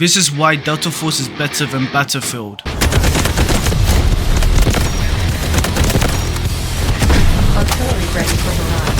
This is why Delta Force is better than Battlefield. Artillery ready for barrage.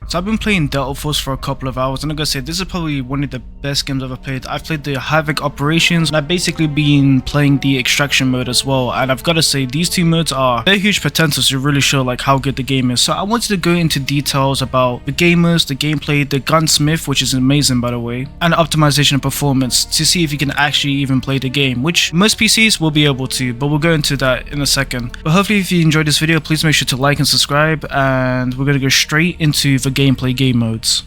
So I've been playing Delta Force for a couple of hours, and I'm gonna say this is probably one of the best games I've ever played. I've played the Havoc Operations, and I've basically been playing the Extraction mode as well, and I've gotta say these two modes are very huge potential to really show like how good the game is. So I wanted to go into details about the gamers, the gameplay, the GUNSMITH, which is amazing by the way, and optimization and performance to see if you can actually even play the game, which most PCs will be able to, but we'll go into that in a second. But hopefully if you enjoyed this video, please make sure to like and subscribe, and we're gonna go straight into the gameplay game modes.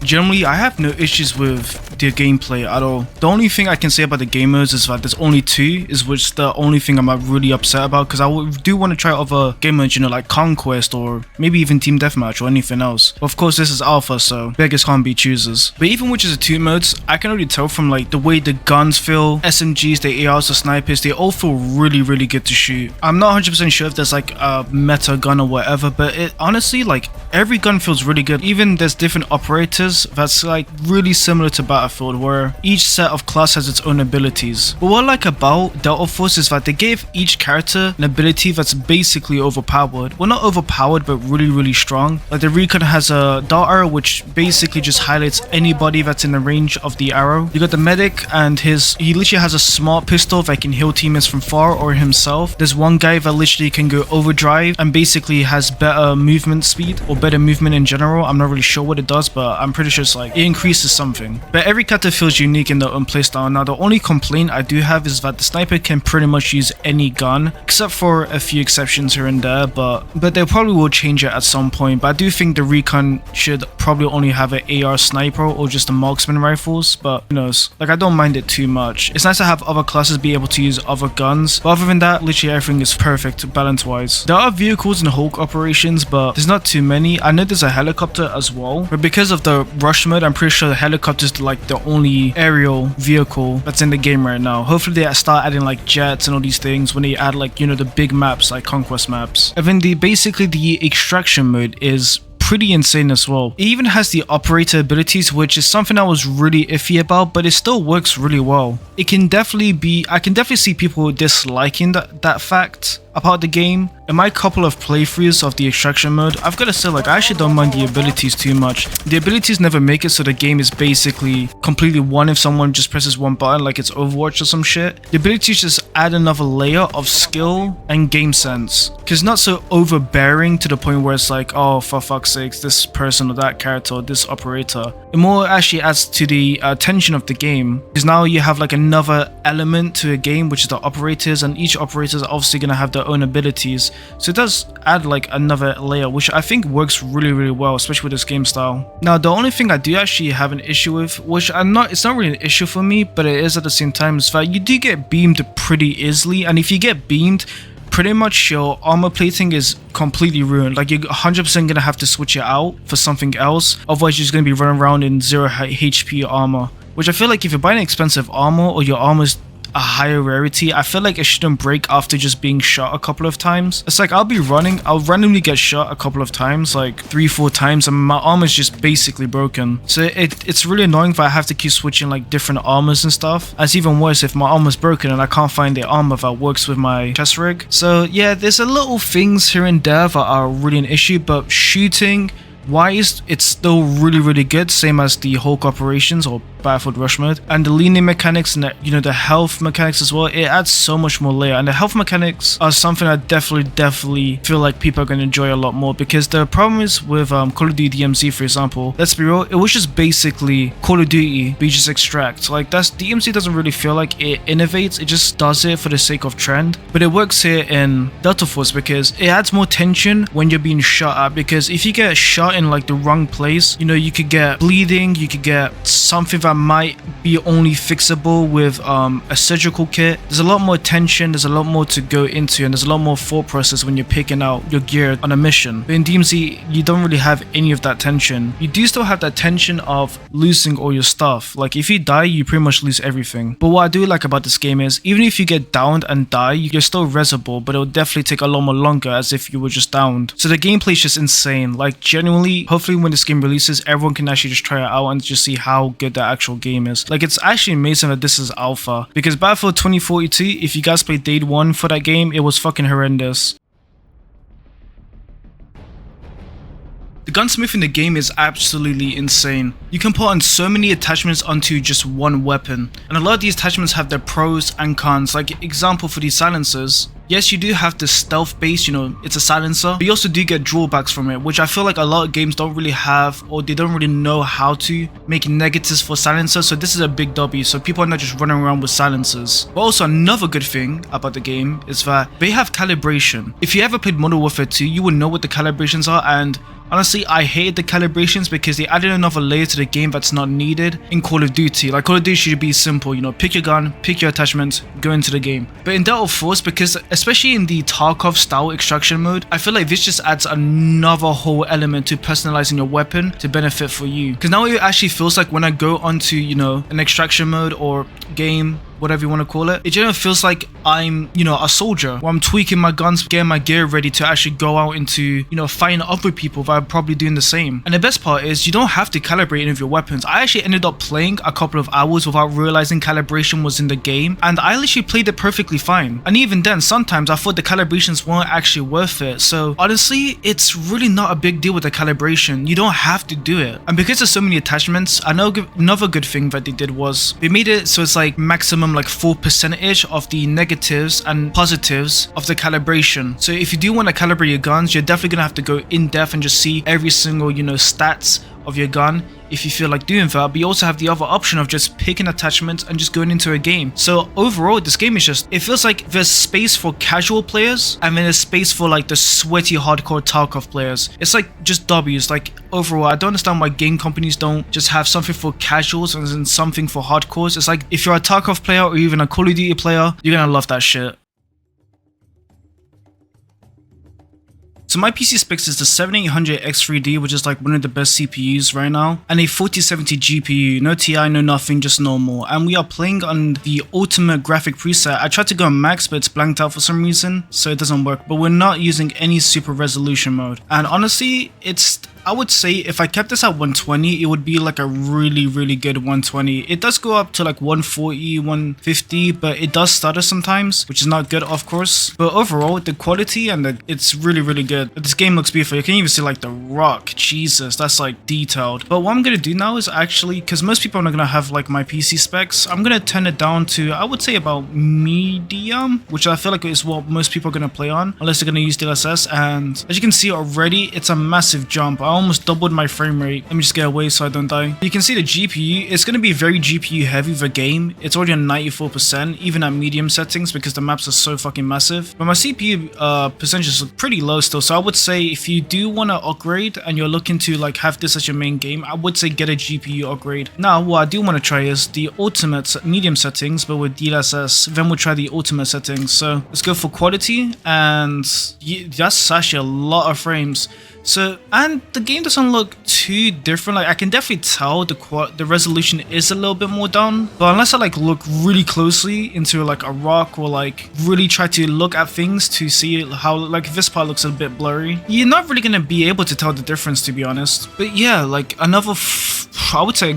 Generally, I have no issues with the gameplay at all. The only thing I can say about the game modes is that there's only two, is which the only thing I'm really upset about, because I do want to try other game modes, you know, like Conquest or maybe even Team Deathmatch or anything else. But of course, this is alpha, so beggars can't be choosers. But even with just the two modes, I can already tell from like the way the guns feel, SMGs, the ARs, the snipers, they all feel really good to shoot. I'm not 100% sure if there's like a meta gun or whatever, but it honestly, like every gun feels really good. Even there's different operators that's like really similar to Battlefield, where each set of class has its own abilities. But what I like about Delta Force is that they gave each character an ability that's basically overpowered. Well, not overpowered, but really strong. Like the Recon has a dart arrow, which basically just highlights anybody that's in the range of the arrow. You got the medic, and he literally has a smart pistol that can heal teammates from far or himself. There's one guy that literally can go overdrive and basically has better movement speed or better movement in general. I'm not really sure what it does, but I'm pretty sure it's like it increases something. But every character feels unique in their own playstyle. Now the only complaint I do have is that the sniper can pretty much use any gun, except for a few exceptions here and there, but they probably will change it at some point. But I do think the Recon should probably only have an AR sniper or just a marksman rifles, but who knows, like I don't mind it too much. It's nice to have other classes be able to use other guns, but other than that, literally everything is perfect balance wise. There are vehicles in Hulk Operations, but there's not too many. I know there's a helicopter as well, but because of the rush mode, I'm pretty sure the helicopter is like the only aerial vehicle that's in the game right now. Hopefully they start adding like jets and all these things when they add like, you know, the big maps like Conquest maps. And then basically the Extraction mode is pretty insane as well. It even has the operator abilities, which is something I was really iffy about, but it still works really well. It can definitely be, I can definitely see people disliking that fact about the game. In my couple of playthroughs of the Extraction mode, I've got to say, like, I actually don't mind the abilities too much. The abilities never make it so the game is basically completely won if someone just presses one button like it's Overwatch or some shit. The abilities just add another layer of skill and game sense, because it's not so overbearing to the point where it's like, oh, for fuck's sakes, this person or that character or this operator. It more actually adds to the tension of the game, because now you have like another element to a game, which is the operators, and each operator is obviously going to have their own abilities. So it does add like another layer, which I think works really well, especially with this game style. Now the only thing I do actually have an issue with, which it's not really an issue for me, but it is at the same time, is that you do get beamed pretty easily, and if you get beamed, pretty much your armor plating is completely ruined. Like you're 100% gonna have to switch it out for something else, otherwise you're just gonna be running around in 0 HP armor, which I feel like if you're buying expensive armor or your armor's a higher rarity, I feel like it shouldn't break after just being shot a couple of times. It's like I'll be running, I'll randomly get shot a couple of times, like 3-4 times, and my armor is just basically broken. So it's really annoying if I have to keep switching like different armors and stuff. And it's even worse if my armor's broken and I can't find the armor that works with my chest rig. So yeah, there's a little things here and there that are really an issue, but shooting wise, it's still really good, same as the Hulk Operations or Battlefield Rush mode. And the leaning mechanics and the health mechanics as well, it adds so much more layer. And the health mechanics are something I definitely feel like people are going to enjoy a lot more, because the problem is with Call of Duty DMZ, for example, let's be real, it was just basically Call of Duty, but you just extract. Like that's DMZ doesn't really feel like it innovates, it just does it for the sake of trend. But it works here in Delta Force because it adds more tension when you're being shot at, because if you get shot in like the wrong place, you know, you could get bleeding, you could get something that that might be only fixable with a surgical kit. There's a lot more tension, there's a lot more to go into, and there's a lot more thought process when you're picking out your gear on a mission. But in DMZ, you don't really have any of that tension. You do still have that tension of losing all your stuff. Like if you die, you pretty much lose everything. But what I do like about this game is, even if you get downed and die, you're still resable, but it'll definitely take a lot more longer as if you were just downed. So the gameplay is just insane. Like genuinely, hopefully when this game releases, everyone can actually just try it out and just see how good the actual game is. Like it's actually amazing that this is alpha, because Battlefield 2042, if you guys played day 1 for that game, it was fucking horrendous. The gunsmith in the game is absolutely insane. You can put on so many attachments onto just one weapon, and a lot of these attachments have their pros and cons. Like example for these silencers, yes, you do have the stealth base, you know, it's a silencer, but you also do get drawbacks from it, which I feel like a lot of games don't really have, or they don't really know how to make negatives for silencers. So this is a big W, so people are not just running around with silencers. But also another good thing about the game is that they have calibration. If you ever played Modern Warfare 2, you would know what the calibrations are, and honestly, I hated the calibrations because they added another layer to the game that's not needed in Call of Duty. Like Call of Duty should be simple, you know, pick your gun, pick your attachment, go into the game. But in Delta Force, because especially in the Tarkov style extraction mode, I feel like this just adds another whole element to personalizing your weapon to benefit for you. Because now it actually feels like when I go onto, you know, an extraction mode or game, whatever you want to call it, it generally feels like I'm, you know, a soldier, where I'm tweaking my guns, getting my gear ready to actually go out into, you know, fighting other people that are probably doing the same. And the best part is you don't have to calibrate any of your weapons. I actually ended up playing a couple of hours without realizing calibration was in the game, and I literally played it perfectly fine. And even then, sometimes I thought the calibrations weren't actually worth it. So honestly, it's really not a big deal with the calibration. You don't have to do it. And because there's so many attachments, I know another good thing that they did was they made it so it's like maximum like 4% of the negatives and positives of the calibration. So if you do want to calibrate your guns, you're definitely gonna have to go in depth and just see every single, you know, stats of your gun if you feel like doing that. But you also have the other option of just picking attachments and just going into a game. So overall, this game is just, it feels like there's space for casual players and then there's space for like the sweaty hardcore Tarkov players. It's like just W's. Like overall, I don't understand why game companies don't just have something for casuals and then something for hardcores. It's like if you're a Tarkov player or even a Call of Duty player, you're gonna love that shit. So my PC specs is the 7800X3D, which is like one of the best CPUs right now, and a 4070 GPU, no TI, no nothing, just normal. And we are playing on the ultimate graphic preset. I tried to go on max, but it's blanked out for some reason, so it doesn't work. But we're not using any super resolution mode. And honestly, I would say if I kept this at 120, it would be like a really good 120. It does go up to like 140, 150, but it does stutter sometimes, which is not good, of course. But overall, the quality and it's really good. This game looks beautiful. You can even see like the rock. Jesus, that's like detailed. But what I'm gonna do now is actually, because most people are not gonna have like my PC specs, I'm gonna turn it down to, I would say about medium, which I feel like is what most people are gonna play on, unless they're gonna use DLSS. And as you can see already, it's a massive jump. I almost doubled my frame rate. Let me just get away so I don't die. You can see the GPU, it's going to be very GPU heavy, the game. It's already on 94%, even at medium settings, because the maps are so fucking massive. But my CPU percentages are pretty low still, so I would say if you do want to upgrade and you're looking to like have this as your main game, I would say get a GPU upgrade. Now, what I do want to try is the ultimate medium settings, but with DLSS. Then we'll try the ultimate settings. So let's go for quality, and that's actually a lot of frames. So, and the game doesn't look too different. Like I can definitely tell the resolution is a little bit more down, but unless I like look really closely into like a rock or like really try to look at things to see how like this part looks a bit blurry, you're not really gonna be able to tell the difference, to be honest. But yeah, like another I would say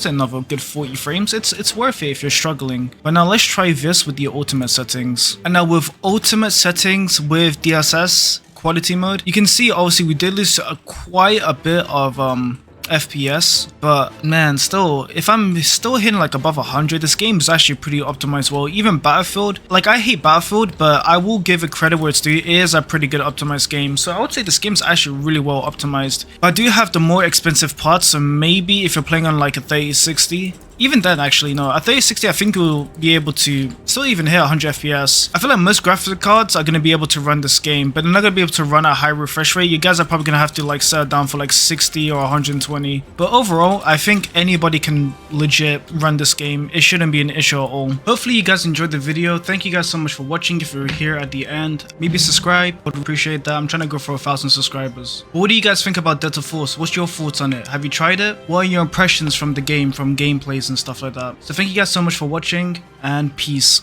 another good 40 frames. It's worth it if you're struggling. But now let's try this with the ultimate settings. And now with ultimate settings with DLSS quality mode, you can see obviously we did lose quite a bit of FPS, but man, still, if I'm still hitting like above 100, this game is actually pretty optimized well. Even Battlefield, like I hate Battlefield, but I will give it credit where it's due. It is a pretty good optimized game, so I would say this game's actually really well optimized. I do have the more expensive parts, so maybe if you're playing on like a 3060, even then actually no, a 3060 I think will be able to still even hit 100 FPS. I feel like most graphic cards are going to be able to run this game, but they're not going to be able to run at a high refresh rate. You guys are probably going to have to like set it down for like 60 or 120. But overall, I think anybody can legit run this game. It shouldn't be an issue at all. Hopefully you guys enjoyed the video. Thank you guys so much for watching. If you're here at the end, maybe subscribe. Would appreciate that. I'm trying to go for 1,000 subscribers. But what do you guys think about Delta Force? What's your thoughts on it? Have you tried it? What are your impressions from the game, from gameplays and stuff like that? So thank you guys so much for watching, and peace.